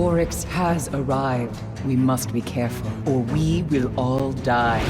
Oryx has arrived. We must be careful, or we will all die.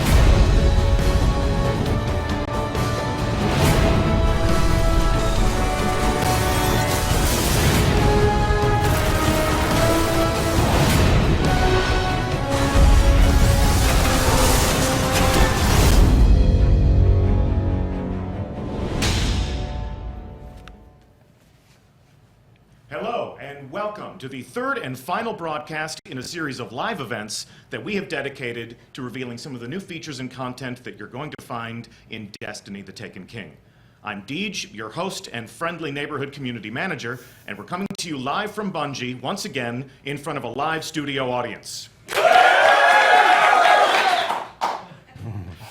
Hello, and welcome to the third and final broadcast in a series of live events that we have dedicated to revealing some of the new features and content that you're going to find in Destiny: The Taken King. I'm Deej, your host and friendly neighborhood community manager, and we're coming to you live from Bungie, once again, in front of a live studio audience.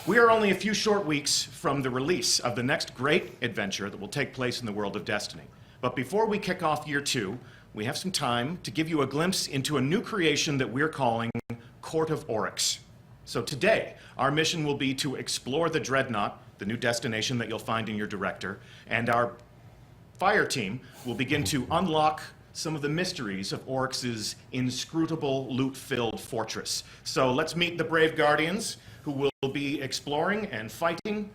We are only a few short weeks from the release of the next great adventure that will take place in the world of Destiny. But before we kick off year 2, we have some time to give you a glimpse into a new creation that we're calling Court of Oryx. So today, our mission will be to explore the Dreadnought, the new destination that you'll find in your director, and our fire team will begin to unlock some of the mysteries of Oryx's inscrutable, loot-filled fortress. So let's meet the brave guardians who will be exploring and fighting.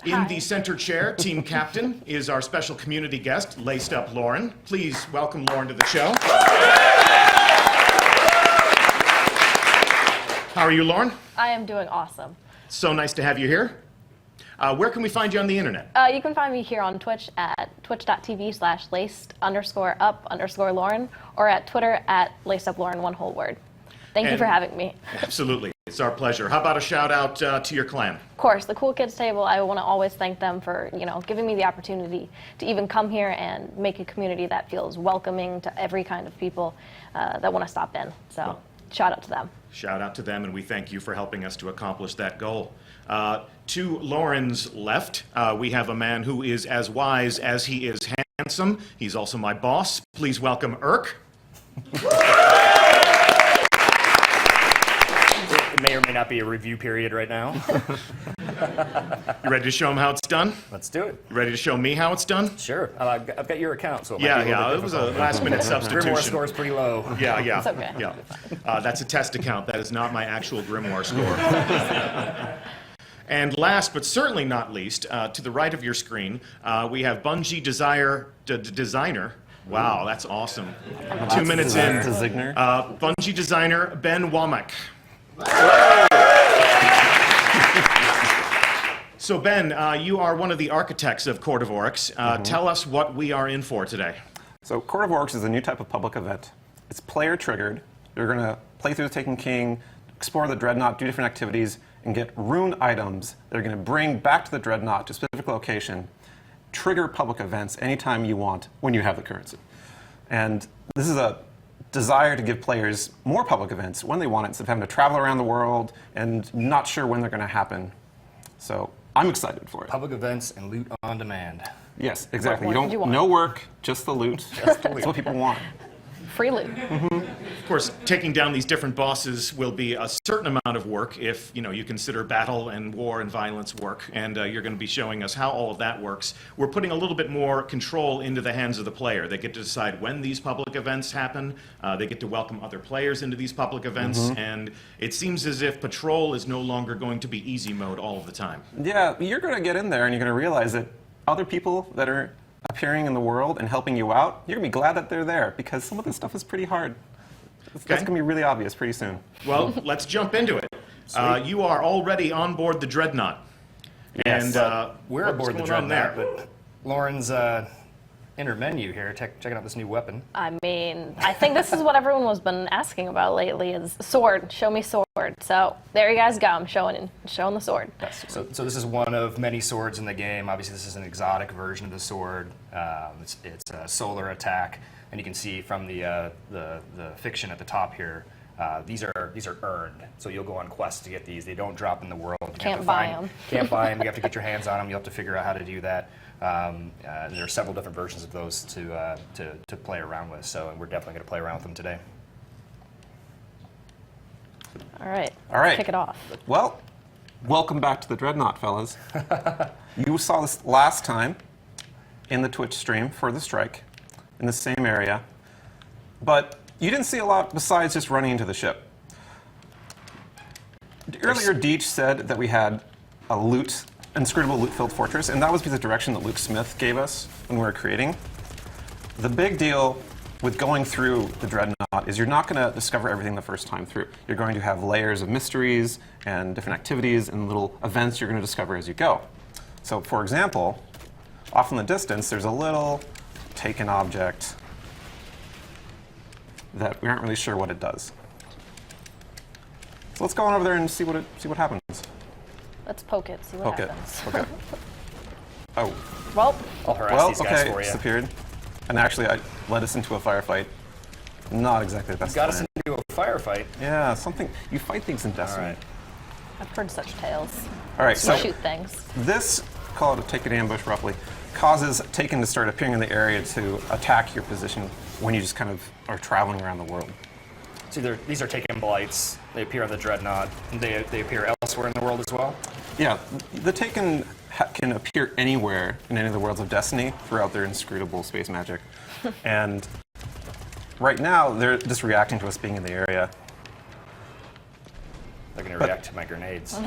In the center chair, team captain, is our special community guest, Laced Up Lauren. Please welcome Lauren to the show. How are you, Lauren? I am doing awesome. So nice to have you here. Where can we find you on the internet? You can find me here on Twitch at twitch.tv/laced_up_Lauren or at Twitter at lacedUpLauren, one whole word. Thank you for having me. Absolutely. It's our pleasure. How about a shout out to your clan? Of course, the Cool Kids Table. I want to always thank them for, giving me the opportunity to even come here and make a community that feels welcoming to every kind of people that want to stop in. So, shout out to them. Shout out to them, and we thank you for helping us to accomplish that goal. To Lauren's left, we have a man who is as wise as he is handsome. He's also my boss. Please welcome Urk. It may or may not be a review period right now. You ready to show him how it's done? Let's do it. You ready to show me how it's done? Sure. I've got your account, so it It was a last-minute substitution. Grimoire score is pretty low. Yeah. It's okay. Yeah. That's a test account. That is not my actual Grimoire score. And last, but certainly not least, to the right of your screen, we have Bungie designer. Wow, that's awesome. 2 minutes in. Bungie designer Ben Womack. So Ben, you are one of the architects of Court of Oryx. Tell us what we are in for today. So Court of Oryx is a new type of public event. It's player triggered. You're going to play through the Taken King, explore the Dreadnought, do different activities, and get rune items that are going to bring back to the Dreadnought to a specific location, trigger public events anytime you want when you have the currency. And this is a desire to give players more public events when they want it, instead of having to travel around the world and not sure when they're going to happen. So I'm excited for it. Public events and loot on demand. Yes, exactly. What more No work, just the loot. That's what people want. Free loot. Of course, taking down these different bosses will be a certain amount of work if you consider battle and war and violence work, and you're going to be showing us how all of that works. We're putting a little bit more control into the hands of the player. They get to decide when these public events happen. They get to welcome other players into these public events, and it seems as if patrol is no longer going to be easy mode all of the time. Yeah, you're going to get in there and you're going to realize that other people that are appearing in the world and helping you out, you're going to be glad that they're there, because some of this stuff is pretty hard. That's going to be really obvious pretty soon. Well, let's jump into it. You are already on board the Dreadnought. Yes. And We're what's aboard the going on Dreadnought, there? but Lauren's inner menu here, checking out this new weapon. I mean, I think this is what everyone has been asking about lately is sword. Show me sword. So there you guys go. I'm showing the sword. So this is one of many swords in the game. Obviously, this is an exotic version of the sword. It's a solar attack, and you can see from the fiction at the top here. These are earned, so you'll go on quests to get these. They don't drop in the world. Can't buy them. Can't buy them. You have to get your hands on them. You'll have to figure out how to do that. There are several different versions of those to play around with. So we're definitely going to play around with them today. All right. All right. Kick it off. Well, welcome back to the Dreadnought, fellas. You saw this last time in the Twitch stream for the strike in the same area. But You didn't see a lot besides just running into the ship. Earlier, Deech said that we had a inscrutable loot-filled fortress, and that was the direction that Luke Smith gave us when we were creating. The big deal with going through the Dreadnought is you're not going to discover everything the first time through. You're going to have layers of mysteries and different activities and little events you're going to discover as you go. So, for example, off in the distance, there's a little taken object that we aren't really sure what it does. So let's go on over there and see what happens. Let's poke it, see what happens. Okay. Oh. Well, I'll harass these guys okay, for you. disappeared. And actually, I led us into a firefight. Not exactly the best. Got us plan. into a firefight. Yeah, something. You fight things in Destiny. All right. I've heard such tales. All right, You so shoot things. this, call it a Taken ambush roughly, causes Taken to start appearing in the area to attack your position when you just kind of are traveling around the world. So these are Taken blights. They appear on the Dreadnought. They appear elsewhere in the world as well. Yeah, the Taken can appear anywhere in any of the worlds of Destiny throughout their inscrutable space magic. And right now, they're just reacting to us being in the area. They're going to react to my grenades.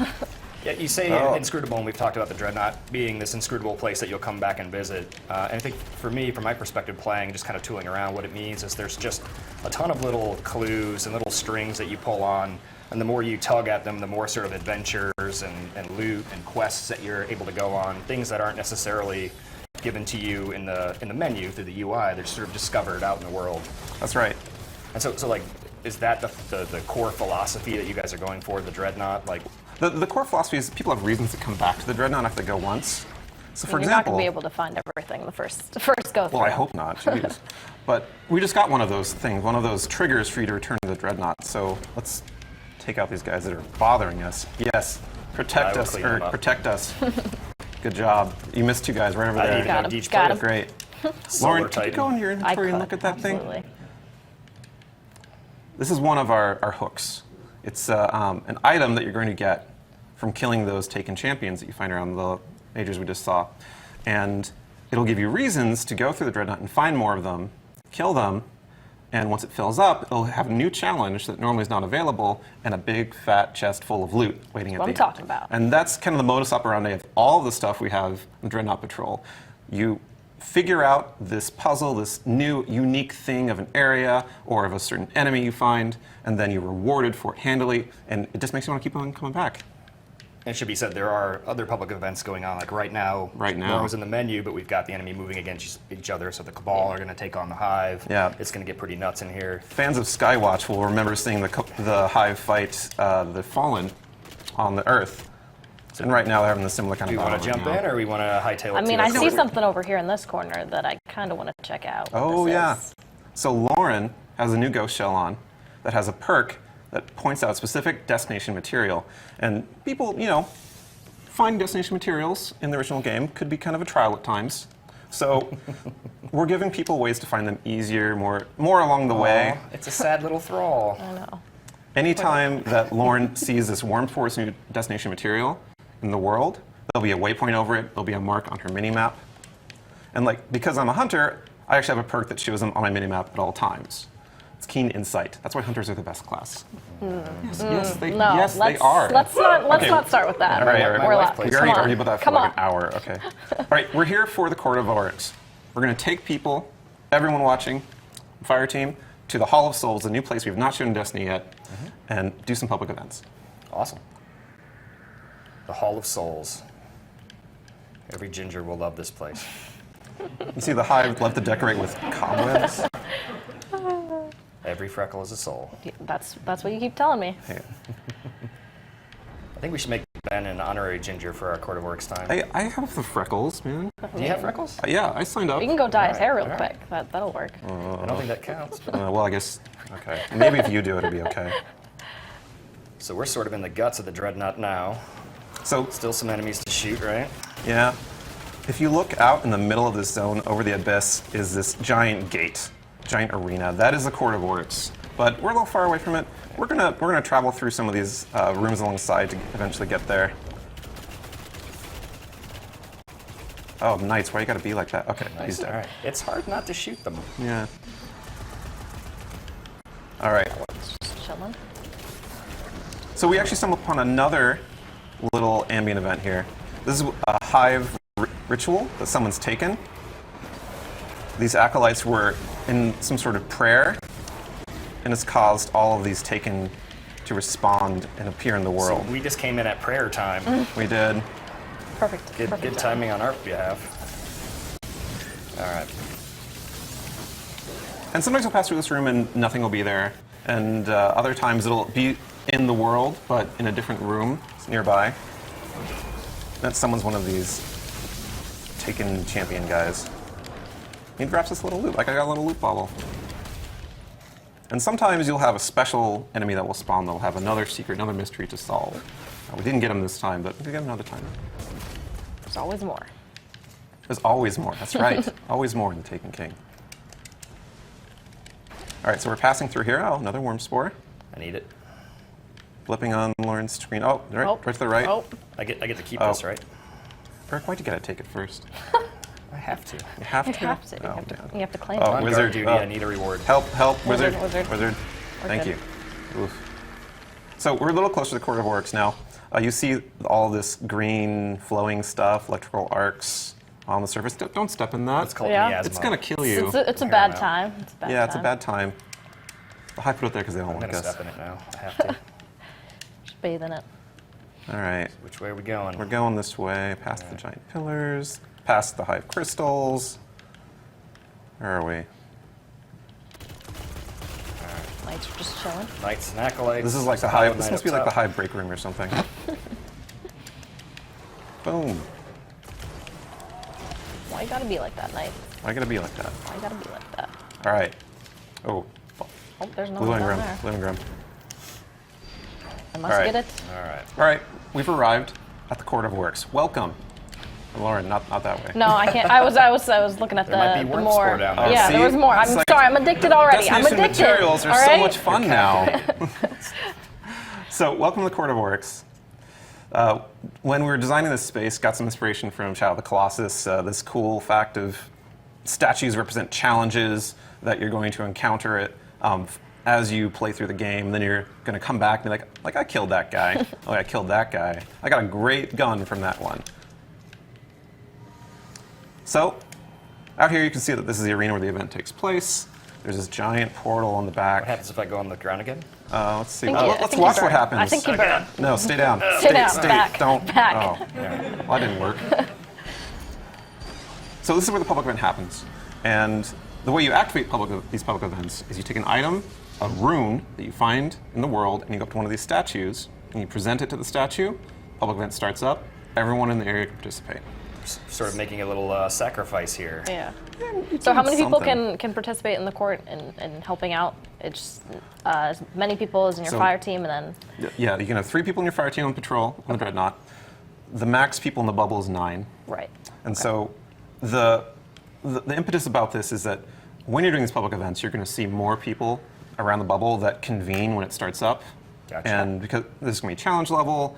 Yeah, you say inscrutable, and we've talked about the Dreadnought being this inscrutable place that you'll come back and visit. And I think for me, from my perspective, playing, just kind of tooling around, what it means is there's just a ton of little clues and little strings that you pull on. And the more you tug at them, the more sort of adventures and loot and quests that you're able to go on. Things that aren't necessarily given to you in the menu through the UI. They're sort of discovered out in the world. That's right. And so like, is that the core philosophy that you guys are going for, the Dreadnought? Like, The core philosophy is people have reasons to come back to the Dreadnought if they go once. So, for You're not example, going to be able to find everything the first go through. well, I hope not. Jeez. But we just got one of those things, one of those triggers for you to return to the Dreadnought. So let's take out these guys that are bothering us. Yes, protect will us, clean them Eric. up. Protect us. Good job. You missed two guys right over I there. didn't even Got know him, Deej got played him. Great. Solar Lauren, could you Titan. go in your I inventory and could, look at that absolutely. thing? This is one of our hooks. It's an item that you're going to get from killing those Taken champions that you find around the majors we just saw. And it'll give you reasons to go through the Dreadnought and find more of them, kill them, and once it fills up, it'll have a new challenge that normally is not available, and a big fat chest full of loot waiting at What the I'm end. talking about. And that's kind of the modus operandi of all the stuff we have in the Dreadnought Patrol. You figure out this puzzle, this new unique thing of an area or of a certain enemy you find, and then you're rewarded for it handily, and it just makes you want to keep on coming back. And it should be said, there are other public events going on. Like right now, Lauren's in the menu, but we've got the enemy moving against each other. So the Cabal are going to take on the Hive. Yeah. It's going to get pretty nuts in here. Fans of Skywatch will remember seeing the Hive fight the Fallen on the Earth. And right now they're having a similar kind Do of we battle. want to jump right now. in, or we want to hightail it? I mean, to I us? see something over here in this corner that I kind of want to check out. what Oh this yeah. is. So Lauren has a new ghost shell on that has a perk that points out specific destination material. And people, find destination materials in the original game could be kind of a trial at times. So we're giving people ways to find them easier, more along the way. Aw, it's a sad little thrall. I know. Anytime that Lauren sees this warmed forest new destination material in the world, there'll be a waypoint over it, there'll be a mark on her mini-map. And because I'm a hunter, I actually have a perk that shows them on my mini-map at all times. It's keen insight. That's why hunters are the best class. Yes, they are. Let's not start with that. All right, all right. My We're wife allowed- plays We come already on. argued about that for Come like on. an hour. Okay. All right, we're here for the Court of Oryx. We're going to take people, everyone watching, Fire Team, to the Hall of Souls, a new place we've not shown in Destiny yet, and do some public events. Awesome. The Hall of Souls. Every ginger will love this place. You see the Hive love to decorate with cobwebs. Every freckle is a soul. That's what you keep telling me. Hey, I think we should make Ben an honorary ginger for our Court of Oryx time. I have the freckles, man. Do you have freckles? Yeah, I signed up. We can go dye his hair real all quick. That'll work. I don't think that counts. Well, I guess, okay. Maybe if you do it, it'll be okay. So we're sort of in the guts of the Dreadnought now. So, Still some enemies to shoot, right? yeah. If you look out in the middle of this zone, over the abyss, is this giant gate, giant arena. That is the Court of Oryx. But we're a little far away from it. We're gonna travel through some of these rooms alongside to eventually get there. Oh, Knights, why you gotta be like that? Okay, he's Nice. dead. All right. It's hard not to shoot them. Yeah. All right. Just chilling. So we actually stumbled upon another little ambient event here. This is a hive ritual that someone's taken. These acolytes were in some sort of prayer, and it's caused all of these taken to respond and appear in the world. So we just came in at prayer time. We did. Perfect. Good Perfect timing on our behalf. All right. And sometimes you'll pass through this room and nothing will be there. And other times it'll be in the world, but in a different room nearby. That someone's one of these taken champion guys. He drops this little loot, like I got a little loot bauble. And sometimes you'll have a special enemy that will spawn that'll have another secret, another mystery to solve. We didn't get him this time, but we can get him another time. There's always more. There's always more, that's right. Always more in the Taken King. All right, so we're passing through here. Oh, another worm spore. I need it. Flipping on Lauren's screen. Oh, right, Oh. right to the right. Oh, I get to keep Oh. this, right? Eric, why'd you gotta take it first? I have to. You have you to? have to. Oh, You have to, man. you have to claim Oh, it. On wizard. guard duty, Oh. I need a reward. Help, help, wizard. Wizard. Thank good. you. Oof. So we're a little closer to the Court of Oryx now. You see all this green flowing stuff, electrical arcs on the surface. Don't step in that. It's called Yeah. miasma. It's gonna kill you. It's a Hear bad him out. time. It's a bad Yeah, time. it's a bad time. I put it there because they don't I'm want gonna us. step in it now. I have to. Just bathe in it. All right. Which way are we going? We're going this way, past the giant pillars, past the hive crystals. Where are we? Lights are just chilling. Knights and acolytes. This is like the Hollow hive. This Knight must up be like the top. hive break room or something. Boom. Why you gotta be like that, Knight? Why gotta be like that? Why you gotta be like that? All right. Oh, Oh, there's no blue one down engram. there. Blue engram. I must All right. get it. All right. All right, we've arrived at the Court of Oryx. Welcome, Lauren. Not that way. No, I can't. I was looking at There might be the worm more. spore down there. Yeah, See? there was more. I'm It's like sorry. I'm addicted already. I'm Destination addicted. materials are all so right? much fun now. So, welcome to the Court of Oryx. When we were designing this space, got some inspiration from Shadow of the Colossus. This cool fact of statues represent challenges that you're going to encounter it as you play through the game. Then you're going to come back and be like I killed that guy. Oh, I killed that guy. I got a great gun from that one. So, out here you can see that this is the arena where the event takes place. There's this giant portal on the What back. happens if I go on the ground again? Let's see. I think Let's you watch burn. what happens. I think you burn. No, stay down. Sit down. Back. Don't. Back. Oh, well, that didn't work. So this is where the public event happens, and the way you activate these public events is you take an item, a rune that you find in the world, and you go up to one of these statues, and you present it to the statue. Public event starts up. Everyone in the area can participate. Sort of making a little sacrifice here. Yeah. It's So how many people something. can participate in the court and helping out? It's as many people as in your So- fire team, and then Yeah, you can have 3 people in your fire team on patrol on the Dreadnought. The max people in the bubble is 9. right. And so the impetus about this is that when you're doing these public events, you're going to see more people around the bubble that convene when it starts up. Gotcha. And because this is going to be a challenge level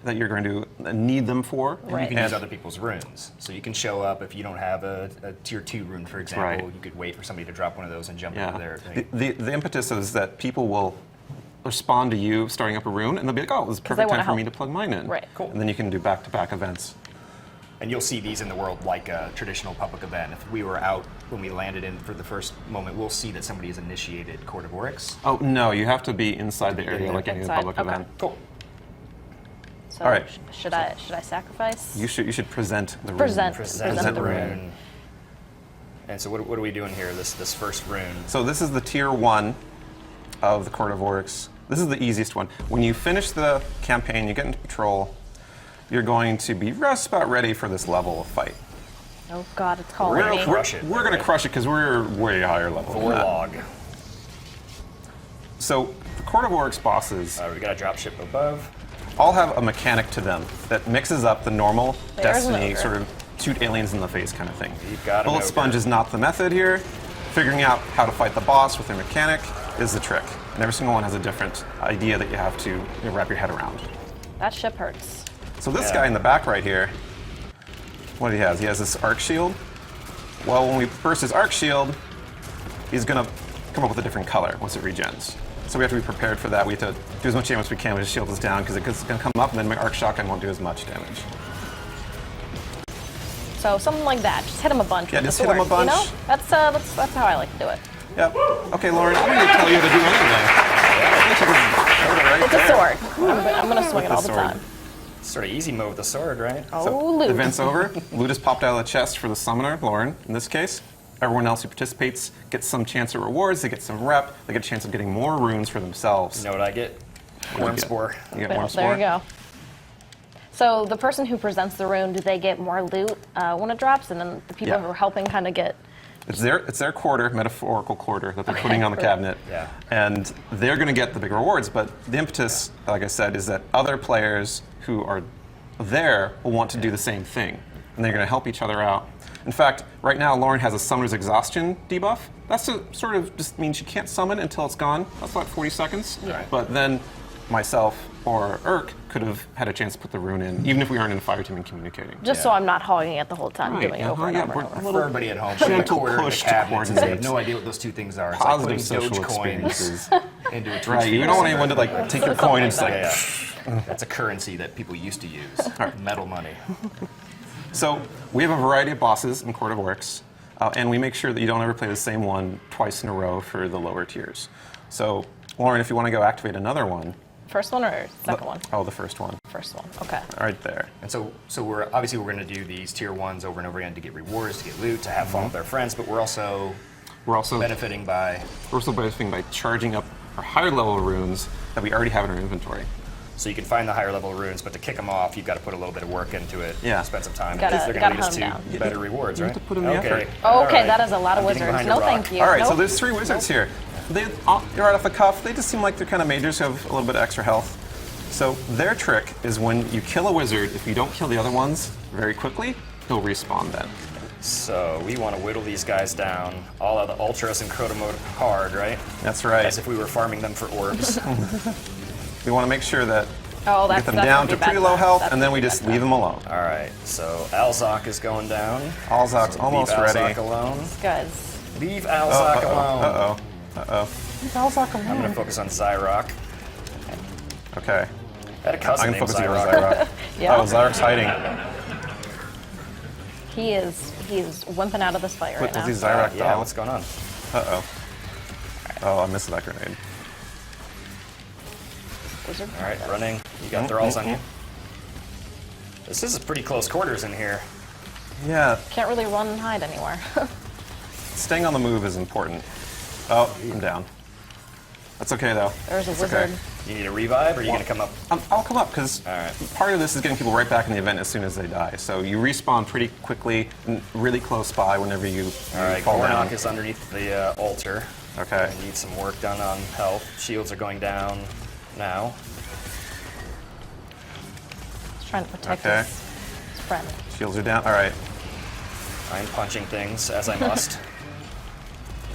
that you're going to need them for. And Right. you can And- use other people's runes. So you can show up if you don't have a tier 2 rune, for example. Right. You could wait for somebody to drop one of those and jump Yeah. into their thing. The impetus is that people will respond to you starting up a rune, and they'll be like, oh, this is a they perfect wanna time for me help. to plug mine in. Right. Cool. And then you can do back-to-back events. And you'll see these in the world like a traditional public event. If we were out when we landed in for the first moment, we'll see that somebody has initiated Court of Oryx. Oh, no, you have to be inside the area there. like any Inside, public okay. event. Cool. So All right. should I sacrifice? You should present the rune. Present. Present the the rune. rune. And so what are we doing here, this first rune? So this is the tier 1 of the Court of Oryx. This is the easiest one. When you finish the campaign, you get into patrol, you're going to be just about ready for this level of fight. Oh God, it's calling We're me. gonna crush it. We're going to crush it because we're way higher level. than that. Vorlog. So the Court of Oryx bosses We got a dropship above. all have a mechanic to them that mixes up the normal There's an Destiny ogre. sort of shoot aliens in the face kind of thing. You've got an Bullet ogre. Sponge is not the method here. Figuring out how to fight the boss with their mechanic is the trick. And every single one has a different idea that you have to wrap your head around. That ship hurts. So this Yeah. guy in the back right here, what he has? He has this arc shield. Well, when we burst his arc shield, he's gonna come up with a different color once it regens. So we have to be prepared for that. We have to do as much damage as we can with his shield is down because it's going to come up and then my arc shotgun won't do as much damage. So something like that. Just hit him a bunch Yeah, with the just sword. hit him a bunch. You know? That's how I like to do it. Yep. Okay, Lauren, I don't need to tell you how to do anything. It's a sword. I'm gonna swing it all the sword. time. Sort of easy mode with the sword, right? Oh, loot. Event's over. Loot is popped out of the chest for the summoner, Lauren, in this case. Everyone else who participates gets some chance at rewards, they get some rep, they get a chance of getting more runes for themselves. You know what I get? What do you Worm get? spore. You get Well, worm there spore? you go. So the person who presents the rune, do they get more loot when it drops, and then the people Yeah. who are helping kind of get? It's their quarter, metaphorical quarter, that they're putting on the cabinet. Yeah. And they're going to get the big rewards, but the impetus, like I said, is that other players who are there will want to do the same thing. And they're going to help each other out. In fact, right now, Lauren has a Summoner's Exhaustion debuff. That's sort of just means she can't summon until it's gone. That's about 40 seconds. Yeah. But then myself or Urk could have had a chance to put the rune in, even if we aren't in a fire team and communicating. Just so I'm not hogging it the whole time, Right, doing it over and yeah, over we're- and over. For everybody at home, putting a Gentle quarter in the push to cabinet since they have coordinate. no idea what those two things are. It's Positive like putting social Doge coins experiences. into a Twitch Right, you feed don't want or anyone to something. like take your coin and just like, Yeah. That's a currency that people used to use. Metal money. So we have a variety of bosses in Court of Oryx, and we make sure that you don't ever play the same one twice in a row for the lower tiers. So, Lauren, if you want to go activate another one. First one or second one? Oh, the first one. First one. Okay. Right there. And so we're going to do these tier ones over and over again to get rewards, to get loot, to have fun with our friends, but we're also We're also benefiting by. benefiting by charging up our higher level runes that we already have in our inventory. So you can find the higher level runes, but to kick them off, you've got to put a little bit of work into it. Yeah. Spend some time. Gotta- because they're gotta going to lead us hunt 'em to better rewards, You right? have to put in the okay. effort. Oh, okay, All right. that is a lot of I'm getting wizards. behind a No, rock. thank you. All right, so Nope. there's 3 wizards here. They, right off the cuff, they just seem like they're kind of mages who have a little bit of extra health. So their trick is when you kill a wizard, if you don't kill the other ones very quickly, he'll respawn then. So we want to whittle these guys down, all of the ultras and crota mode hard, right? That's right. As if we were farming them for orbs. We want to make sure that Oh, we that's get them down to pretty low health, and then we just leave them alone. All right, so Alzok is going down. Alzok's So almost leave ready. Alzok alone. Guys. Leave Alzok alone. Uh-oh. I'm going to focus on Zyrok. Okay. I had a cousin I'm named going to focus on Zyrok. Zyrok. Yeah. Oh, Zyrok's hiding. He's wimping out of this fight right What does now. he Zyrok Yeah, down? what's going on? Uh-oh. Oh, I missed that grenade. Wizard. All right, running. You got thralls on you. This is a pretty close quarters in here. Yeah, Can't really run and hide anywhere. staying on the move is important. Oh, I'm down. That's okay, though. There's a It's wizard. okay. You need a revive, or are you going to come up? I'll come up, because All right. part of this is getting people right back in the event as soon as they die. So you respawn pretty quickly, and really close by whenever you All right, fall down. Gornok is underneath the altar. Okay. Need some work done on health. Shields are going down now. He's trying to protect Okay. his friend. Shields are down. All right. I'm punching things as I must.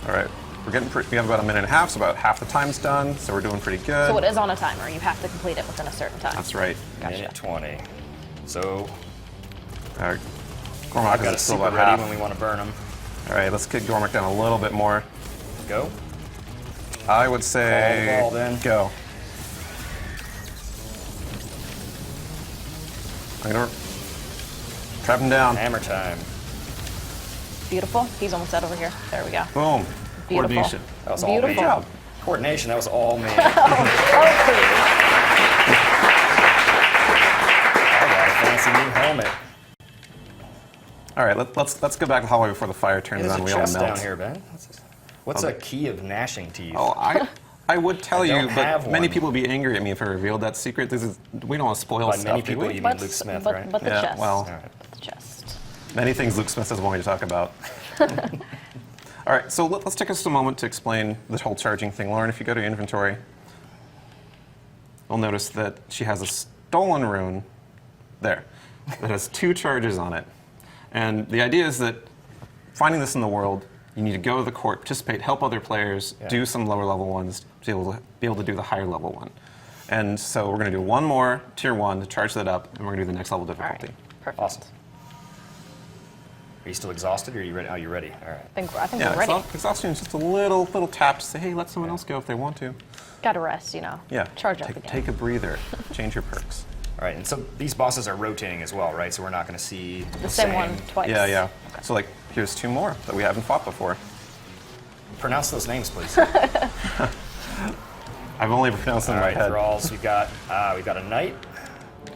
All right. We have about a minute and a half, so about half the time's done, so we're doing pretty good. So it is on a timer. You have to complete it within a certain time. That's right. Gotcha. Minute 20. So All right. Gormak I've got a is still super about ready half. when we want to burn them. All right, let's kick Gormak down a little bit more. Go. I would say Call the ball then. go. I'm gonna trap him down. Hammer time. Beautiful. He's almost dead over here. There we go. Boom. Beautiful. Coordination. That was all Beautiful. me. Good job. Coordination, that was all me. Oh, please. I got a fancy new helmet. All right, let's go back to the hallway before the fire turns There's on. a We all chest melt. down here, Ben. What's a key of gnashing teeth? Oh, I would tell I you, don't but have many one. people would be angry at me if I revealed that secret. We don't want to spoil By stuff, many do people, we? you mean Luke Smith, right? But the Yeah, chest. well. All right. But the chest. Many things Luke Smith doesn't want me to talk about. All right, so let's take us a moment to explain the whole charging thing. Lauren, if you go to your inventory, you'll notice that she has a stolen rune there that has 2 charges on it. And the idea is that finding this in the world, you need to go to the court, participate, help other players, do some lower level ones to be able to do the higher level one. And so we're going to do one more tier 1 to charge that up, and we're going to do the next level All right. difficulty. Perfect. Awesome. Are you still exhausted, or are you ready? Oh, you're ready. All right. I think Yeah, we're ready. exhaustion is just a little tap to say, hey, let someone else go if they want to. Gotta rest, you know. Yeah. Charge up again. Take a breather. Change your perks. All right, and so these bosses are rotating as well, right? So we're not going to see The same one twice. Yeah, yeah. So like, here's 2 more that we haven't fought before. Pronounce those names, please. I've only pronounced them All in right, my head. thralls. We've got a knight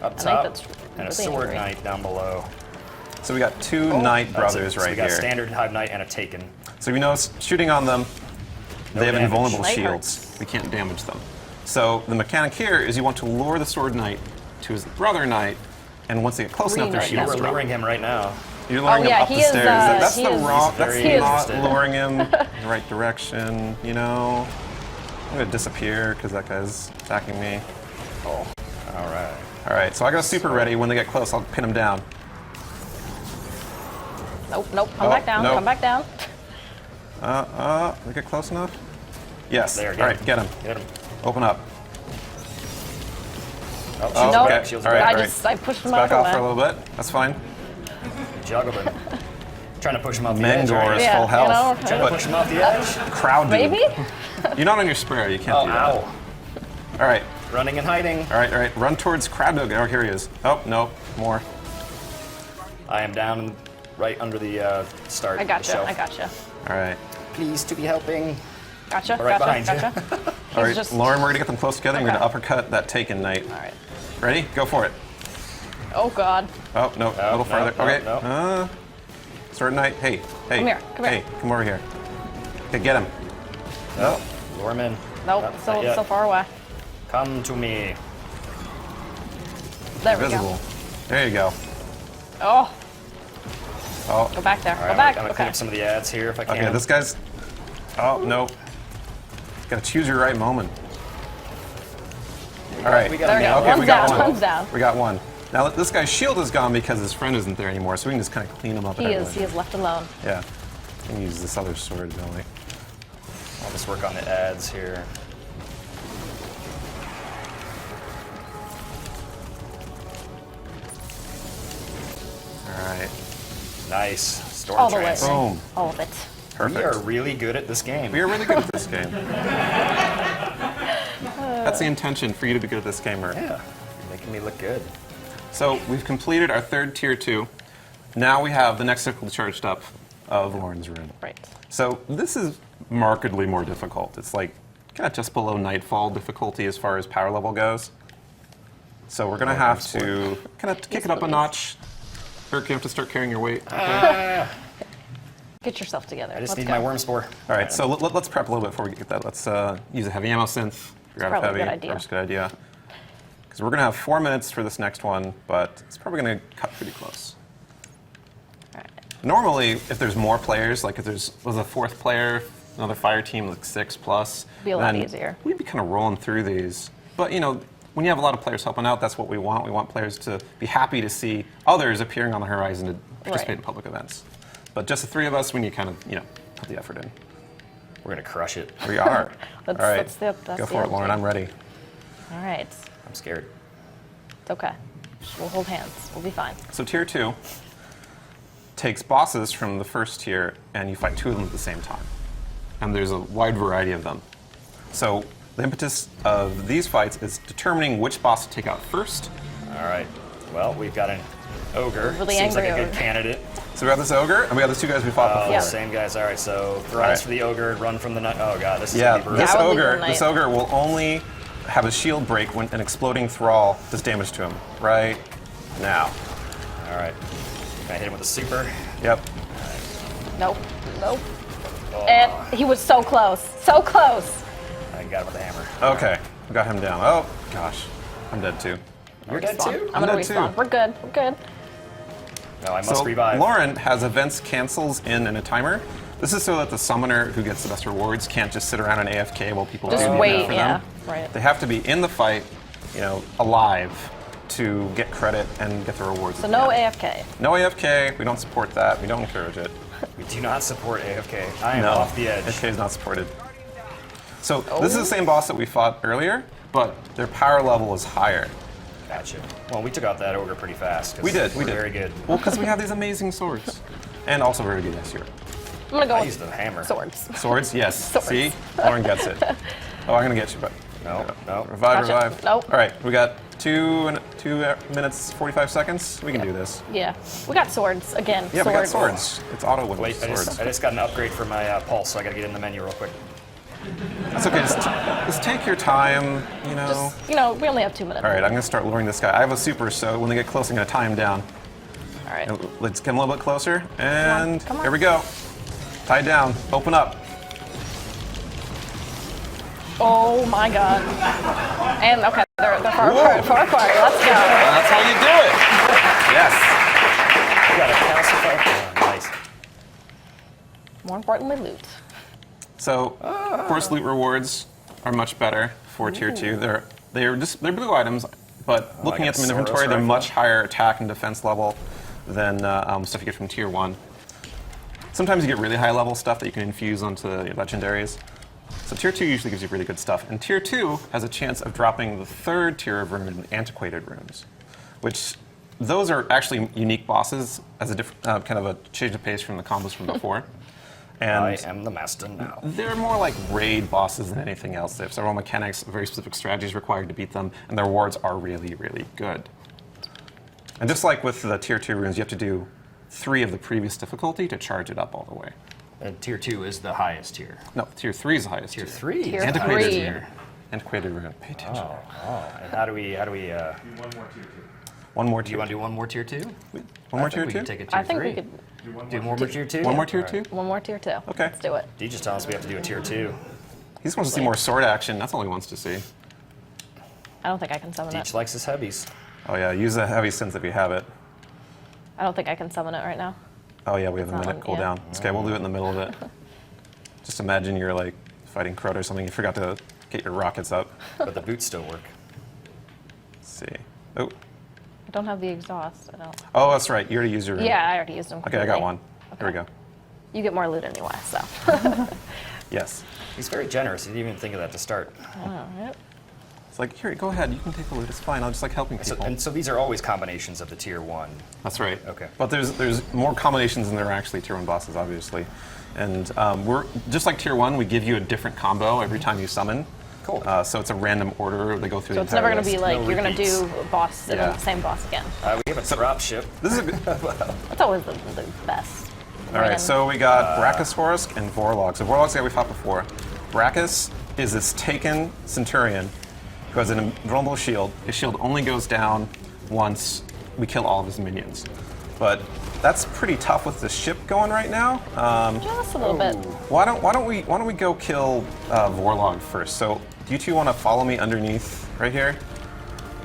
up A knight top, that's and a really sword angry. knight down below. So we got 2 knight brothers So right we got here. standard hive knight and a taken. So we know shooting on them, No they have damage. invulnerable Knight shields. We can't damage them. So the mechanic here is you want to lure the sword knight to his brother knight, and once they get close enough, their Re-knight shields them. We're drop. luring him right now. You're luring yeah, him up he the is, stairs. That's he the is- wrong. he's That's very not interested. luring him in the right direction. You know, I'm gonna disappear because that guy's attacking me. All right. All right, so I got a super ready. When they get close, I'll pin him down. Nope, nope. Come Oh, back down. nope. Come back down. They get close enough? Yes. There, All right, get him. Get him. Open up. Oh, Oh, Nope. okay. Shields All are right, back. all right. I pushed him Back out off of for a the way. little bit. That's fine. Juggled him. Trying to push him off the edge. Mangor Right? is Yeah, full you health. know, Trying to push him off the edge. Crowd dude. Maybe? You're not on your sprayer. You can't Oh, do that. ow. All right. Running and hiding. All right, all right. Run towards Crab Dog. Oh, here he is. Oh, no. More. I am down right under the start I of the gotcha. shelf. I gotcha. All right. Please to be helping. Gotcha. right Gotcha. behind you. Gotcha. All right, just- Lauren, we're going to get them close together. You're Okay. going to uppercut that Taken Knight. All right. Ready? Go for it. Oh God. Oh, no. a little no, farther. no, okay. no. Sword Knight. Hey. Hey. Come here, come hey, here. come over here. Okay, get him. No. Lure him in. Nope. Not So yet. so far away. Come to me. There we Invisible. go. There you go. Oh, Oh, go back there. All right, Go back. I'm gonna Okay. clean up some of the ads here if I can. okay. This guy's. Oh, no. Got to choose your right moment. All right. We got There we him go. nailed. Okay, One's we got down. one. One's down. We got one. Now this guy's shield is gone because his friend isn't there anymore, so we can just kind of clean him up. He and is. everything. He is left alone. Yeah. I can use this other sword, don't I? I'll just work on the ads here. All right. Nice. Storm All the way. trance. Boom. All of it. Perfect. We are really good at this game. We are really good at this game. That's the intention, for you to be good at this game, Mert. Yeah. You're making me look good. So we've completed our third tier 2. Now we have the next circle charged up of Lauren's rune. Right. So this is markedly more difficult. It's like kind of just below Nightfall difficulty as far as power level goes. So we're going to have to kind of kick it up a notch. Eric, you have to start carrying your weight. Okay. Get yourself together. I just Let's need go. my worm spore. All right, so let's prep a little bit before we get that. Let's use a heavy ammo synth. Grab probably a heavy. good idea. That's a good idea. Because we're going to have 4 minutes for this next one, but it's probably going to cut pretty close. All right. Normally, if there's more players, like if was a 4th player, another fire team, like 6 plus, Be a lot then easier. We'd be kind of rolling through these. But you know, when you have a lot of players helping out, that's what we want. We want players to be happy to see others appearing on the horizon to participate Right. in public events. But just the 3 of us, we need to kind of, put the effort in. We're gonna crush it. We are. That's- All right, that's go the for it, Lauren. objective. I'm ready. All right. I'm scared. It's okay. We'll hold hands. We'll be fine. So tier 2 takes bosses from the first tier, and you fight 2 of them at the same time. And there's a wide variety of them. So the impetus of these fights is determining which boss to take out first. All right. Well, we've got an ogre. Really Seems like angry a good ogre. candidate. So we got this ogre, and we got the 2 guys we fought before. Yeah. Same guys. All right. So thralls right. for the ogre. Run from the knight. Oh god, this is Yeah, gonna be brutal. this I would leave ogre, the this knight. ogre will only have a shield break when an exploding thrall does damage to him. Right now. All right. Can I hit him with a super? Yep. Nope. Nope. And he was so close. So close. I got him with a hammer. Okay, we got him down. Oh gosh, I'm dead too. You're dead Respawn. too? I'm gonna dead too. respawn. We're good. We're good. No, I must So revive. Lauren has events cancels in a timer. This is so that the summoner who gets the best rewards can't just sit around and AFK while people Just do the wait, event for yeah, them. right. They have to be in the fight, alive to get credit and get the rewards. So at the no end. AFK. No AFK. We don't support that. We don't encourage it. We do not support AFK. I am No, off the edge. AFK is not supported. So this is the same boss that we fought earlier, but their power level is higher. Gotcha. Well, we took out that ogre pretty fast. 'cause We did. We're very good. Well, because we have these amazing swords. and also very good this year. I'm gonna go I with used the hammer. swords. Swords, yes. Swords. See, Lauren gets it. Oh, I'm gonna get you, but No, no. revive, Gotcha. revive. Nope. All right, we got 2 minutes 45 seconds. We can do this. Yeah, we got swords again. Yeah, we got swords. It's auto with Wait, swords. I just got an upgrade for my pulse, so I gotta get in the menu real quick. That's okay. Just take your time. You know. Just, you know, we only have 2 minutes. All right, I'm gonna start luring this guy. I have a super, so when they get close, I'm gonna tie him down. All right. Let's get him a little bit closer, and come on. here we go. Tied down. Open up. Oh my god. And okay, they're far Whoa. apart. Let's go. That's how you do it. Yes. You got a calcify. Oh, nice. More importantly, loot. So, of course, loot rewards are much better for tier 2. They're blue items, but looking got at them in a inventory, Saurus they're rifle. much higher attack and defense level than stuff you get from tier 1. Sometimes you get really high level stuff that you can infuse onto the legendaries. So tier 2 usually gives you really good stuff. And tier 2 has a chance of dropping the 3rd tier of rune, antiquated runes, which those are actually unique bosses as a different kind of a change of pace from the combos from before. And I am the master now. they're more like raid bosses than anything else. They have several mechanics, very specific strategies required to beat them, and their rewards are really, really good. And just like with the tier 2 runes, you have to do 3 of the previous difficulty to charge it up all the way. And tier 2 is the highest tier. No, tier 3 is the highest Tier tier. 3 Tier is the Antiquated highest three. tier. Antiquated rune. Pay attention. Oh, and how do we, One more do tier. you want to do one more tier 2? One more I tier think we 2? could take a tier I think 3. we could do one more tier 2? One more tier All right. 2? one more tier 2. Okay. Let's do it. D just tells us we have to do a tier 2. He just wants to see more sword action. That's all he wants to see. I don't think I can summon Deech it. likes his heavies. Oh yeah, use the heavy synth if you have it. I don't think I can summon it right now. Oh yeah, we have a It's minute on, cooldown. Okay, we'll do it in the middle of it. Just imagine you're like fighting Crota or something. You forgot to get your rockets up. But the boots still work. Let's see. Oh, I don't have the exhaust. I don't. oh, that's right. You already used your. Yeah, I already used them. Okay, I got completely. one. Here we go. You get more loot anyway, so. Yes. He's very generous. He didn't even think of that to start. Alright. It's like, here, go ahead. You can take the loot. It's fine. I'll just like helping So, people. and so these are always combinations of the tier 1. That's right. Okay. But there's more combinations than there are actually tier 1 bosses, obviously. And we're just like tier 1. We give you a different combo every time you summon. Cool. So it's a random order. They go through So the it's entire never going to be list. like No you're going to repeats. do a boss and Yeah. then the same boss again. We have a drop ship. This is a good. That's always the best. All right, so we got Brachiosaurus and Vorlog. So Vorlog's the guy we fought before. Brachus is this taken Centurion who has an invulnerable shield. His shield only goes down once we kill all of his minions. But that's pretty tough with the ship going right now. Just a little bit. Why don't we go kill Vorlog first? So do you two want to follow me underneath right here?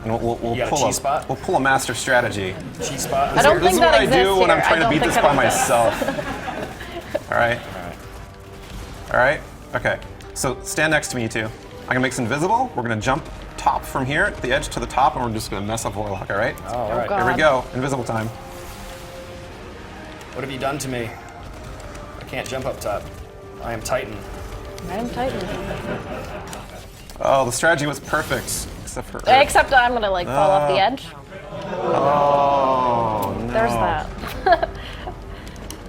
And we'll You got a pull cheese spot? we'll pull a master strategy. Cheese spot. I don't This think is what that I do exists when I'm here. trying I to beat don't this think by that exists. myself. All right. All right. Okay. So stand next to me, you two. I'm gonna make this invisible. We're gonna jump top from here, at the edge to the top, and we're just gonna mess up Vorlog. All right. All right. God. Here we go. Invisible time. What have you done to me? I can't jump up top. I am Titan. I am Titan. Oh, the strategy was perfect, except for. Except I'm going to like fall off the edge. Oh no. There's that.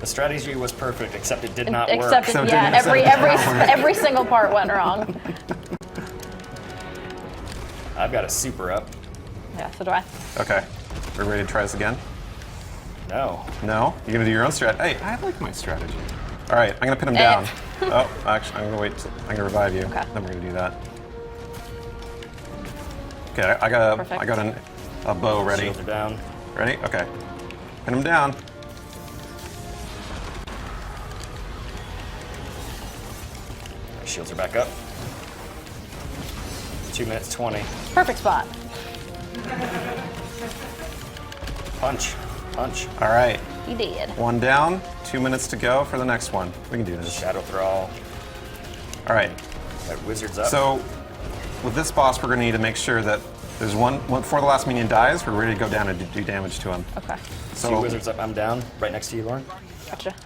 The strategy was perfect, except it did not work. Except So it yeah, didn't- every single part went wrong. I've got a super up. Yeah, so do I. Okay. We're ready to try this again. No. No? You're gonna do your own strat. Hey, I like my strategy. All right, I'm gonna pin him Eh. down. Oh, actually, I'm gonna wait. I'm gonna revive you. Okay. Then we're gonna do that. Okay, I got Perfect. a bow ready. Shields are down. Ready? Okay. Pin him down. Shields are back up. 2 minutes 20. Perfect spot. Punch. Punch. All right. You did. One down. 2 minutes to go for the next one. We can do this. Shadow Thrall. All right. That wizard's up. So, with this boss, we're gonna need to make sure that there's one before the last minion dies. We're ready to go down and do damage to him. Okay. Two So, wizards up. I'm down. Right next to you, Lauren.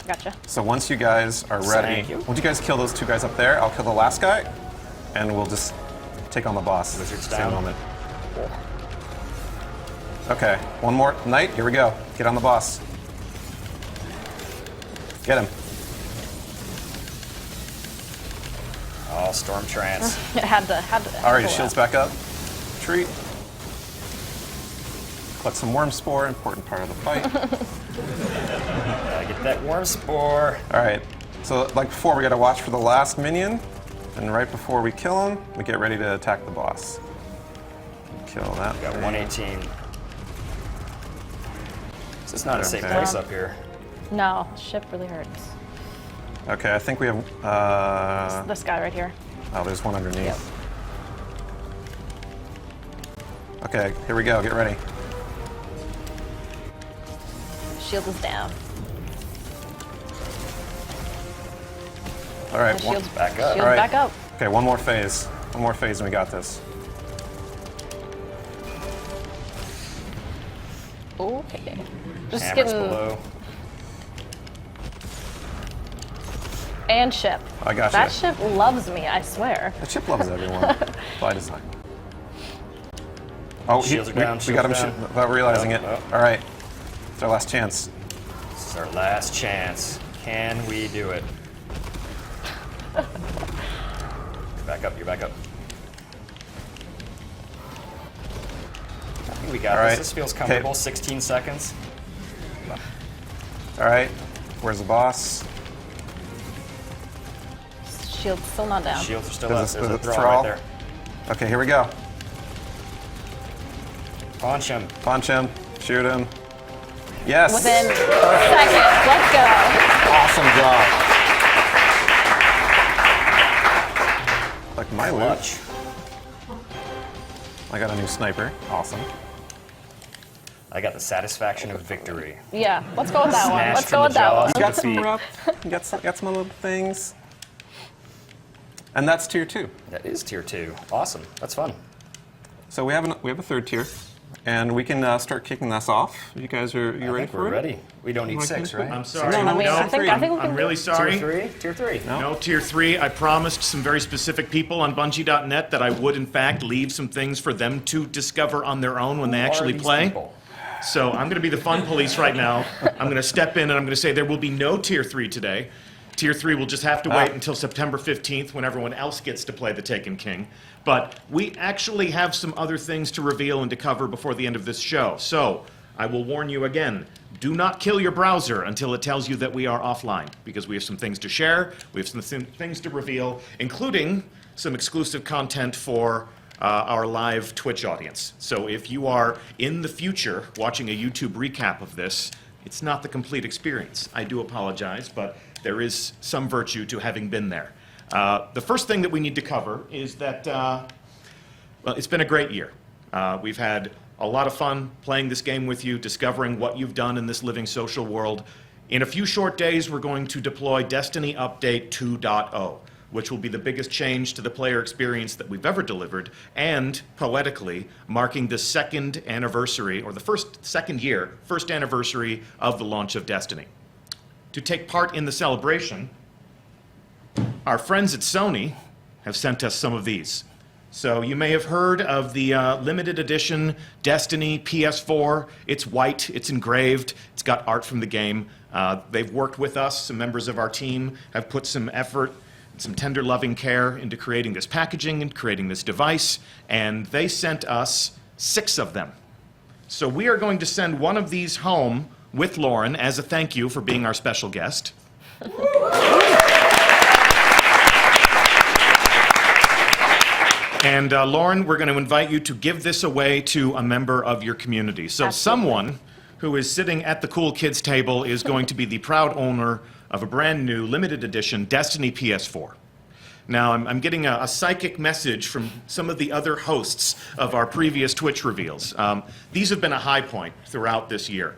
Gotcha. so once you guys are ready, Thank you. once you guys kill those two guys up there, I'll kill the last guy, and we'll just take on the boss. Wizard's Same down. moment. Okay, one more knight. Here we go. Get on the boss. Get him. Oh, Storm Trance. It had to. All right, his shield's back up. Retreat. Collect some worm spore, important part of the fight. Gotta get that Worm Spore. All right, so like before, we gotta watch for the last minion, and right before we kill him, we get ready to attack the boss. Kill that. We got thing. 118. This is not a safe Okay. place up here. No, ship really hurts. Okay, I think we have. This guy right here. Oh, there's one underneath. Yep. Okay, here we go. Get ready. Shield is down. All right. The one- shield's Back up. Shield's All right. back up. Okay, one more phase. One more phase, and we got this. Okay. Just Hammers getting. below. And ship. I got That you. ship loves me, I swear. The chip loves everyone by design. Oh, Shields are down, we got him shields down. without realizing it. Oh. All right, it's our last chance. This is our last chance. Can we do it? Back up, you're back up. I think we got All this. right. This feels Okay. comfortable. 16 seconds. All right, where's the boss? Shield's still not down. Shields are still Does up. this- There's does a it throw thrall? right there. Okay, here we go. Punch him. Punch him, shoot him. Yes. Within seconds. Let's go. Awesome job. Like my loot. Clutch. I got a new sniper. Awesome. I got the satisfaction of victory. Yeah, let's go with that one. Smashed Let's from go the with that jaws. one. You got some Defeat. rep. You got some little things. And that's tier 2. That is tier 2. Awesome. That's fun. So we have a third tier, and we can start kicking this off. You guys are I ready think for we're it? ready. We don't need Like 6, me? right? I'm sorry. No, no, I mean, I think we I'm can really do sorry. Tier 3? Tier 3. No, Tier 3. I promised some very specific people on Bungie.net that I would, in fact, leave some things for them to discover on their own when they Who are actually these play. people? So I'm going to be the fun police right now. I'm going to step in and I'm going to say there will be no Tier 3 today. Tier 3 will just have to wait until September 15th when everyone else gets to play the Taken King. But we actually have some other things to reveal and to cover before the end of this show. So I will warn you again, do not kill your browser until it tells you that we are offline, because we have some things to share, we have some things to reveal, including some exclusive content for our live Twitch audience. So if you are in the future watching a YouTube recap of this, it's not the complete experience. I do apologize, but there is some virtue to having been there. The first thing that we need to cover is that, well, it's been a great year. We've had a lot of fun playing this game with you, discovering what you've done in this living social world. In a few short days, we're going to deploy Destiny Update 2.0, which will be the biggest change to the player experience that we've ever delivered, and, poetically, marking the second anniversary, or the first anniversary of the launch of Destiny. To take part in the celebration, our friends at Sony have sent us some of these. So you may have heard of the limited edition Destiny PS4. It's white, it's engraved, it's got art from the game. They've worked with us, some members of our team have put some effort, some tender loving care into creating this packaging and creating this device, and they sent us 6 of them. So we are going to send one of these home with Lauren as a thank you for being our special guest. And Lauren, we're going to invite you to give this away to a member of your community. So someone who is sitting at the cool kids table is going to be the proud owner of a brand new limited edition Destiny PS4. Now, I'm getting a psychic message from some of the other hosts of our previous Twitch reveals. These have been a high point throughout this year.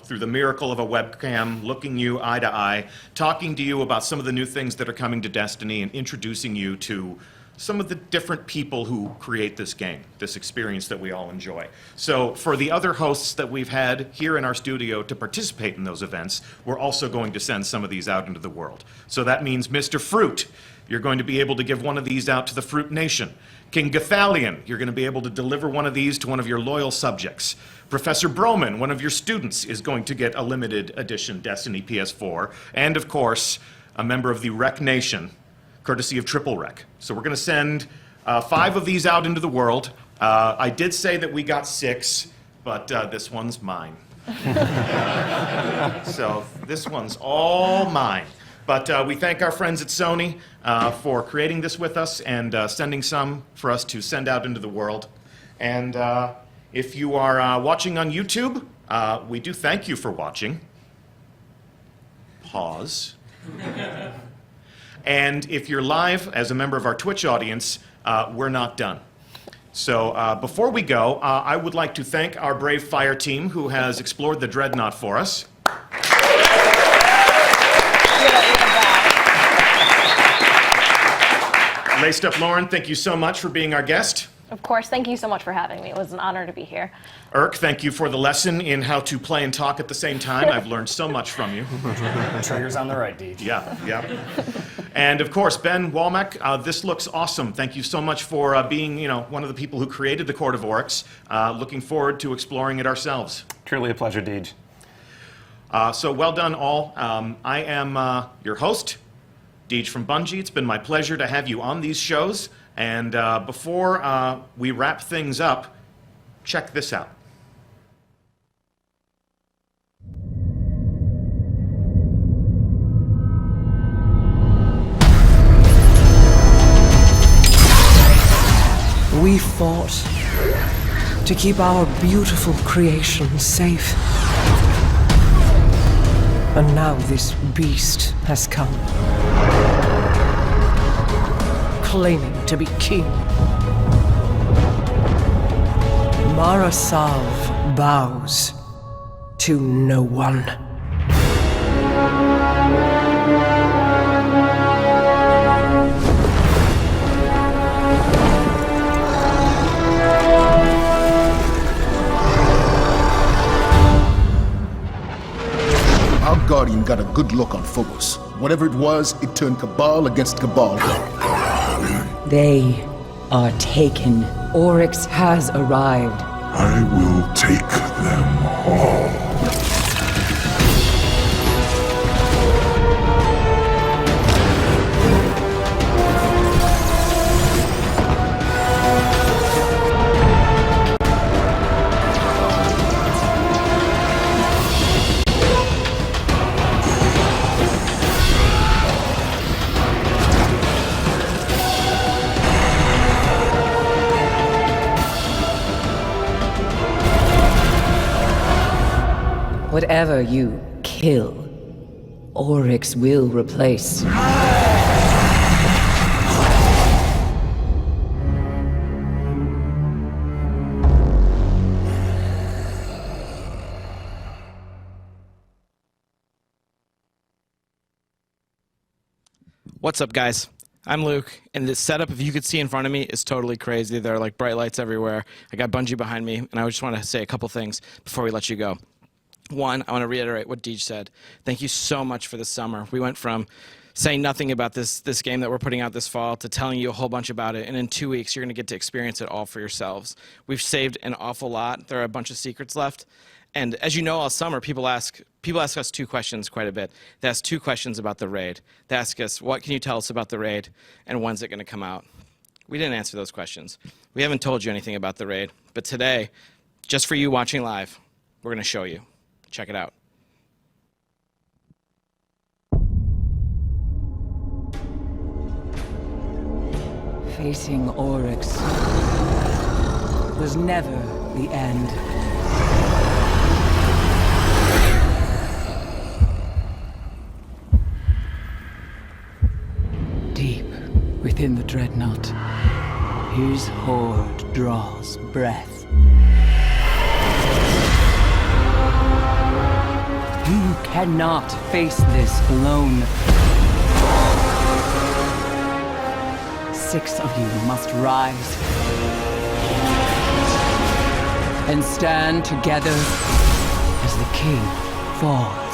Through the miracle of a webcam, looking you eye to eye, talking to you about some of the new things that are coming to Destiny, and introducing you to some of the different people who create this game, this experience that we all enjoy. So for the other hosts that we've had here in our studio to participate in those events, we're also going to send some of these out into the world. So that means Mr. Fruit, you're going to be able to give one of these out to the Fruit Nation. King Gathalion, you're going to be able to deliver one of these to one of your loyal subjects. Professor Broman, one of your students, is going to get a limited edition Destiny PS4. And of course, a member of the Rec Nation, courtesy of Triple Rec. So we're going to send 5 of these out into the world. I did say that we got 6, but this one's mine. So this one's all mine. But we thank our friends at Sony for creating this with us and sending some for us to send out into the world. And if you are watching on YouTube, we do thank you for watching. Pause. And if you're live as a member of our Twitch audience, we're not done. So before we go, I would like to thank our brave fire team who has explored the Dreadnought for us. Laced Up Lauren, thank you so much for being our guest. Of course, thank you so much for having me. It was an honor to be here. Irk, thank you for the lesson in how to play and talk at the same time. I've learned so much from you. Triggers on the right, Deej. Yeah. And of course, Ben Walmack, this looks awesome. Thank you so much for being, one of the people who created the Court of Oryx. Looking forward to exploring it ourselves. Truly a pleasure, Deej. So well done, all. I am your host, Deej from Bungie. It's been my pleasure to have you on these shows. And before we wrap things up, check this out. We fought to keep our beautiful creation safe. And now this beast has come, claiming to be king. Marasav bows to no one. Our Guardian got a good look on Phobos. Whatever it was, it turned Cabal against Cabal. They are taken. Oryx has arrived. I will take them all. Whatever you kill, Oryx will replace. What's up, guys? I'm Luke, and this setup, if you could see in front of me, is totally crazy. There are like bright lights everywhere. I got Bungie behind me, and I just want to say a couple things before we let you go. One, I want to reiterate what Deej said. Thank you so much for this summer. We went from saying nothing about this game that we're putting out this fall to telling you a whole bunch about it, and in 2 weeks, you're going to get to experience it all for yourselves. We've saved an awful lot. There are a bunch of secrets left. And as you know, all summer, people ask us 2 questions quite a bit. They ask 2 questions about the raid. They ask us, what can you tell us about the raid, and when's it going to come out? We didn't answer those questions. We haven't told you anything about the raid. But today, just for you watching live, we're going to show you. Check it out. Facing Oryx was never the end. Deep within the Dreadnought, his horde draws breath. You cannot face this alone. 6 of you must rise and stand together as the king falls.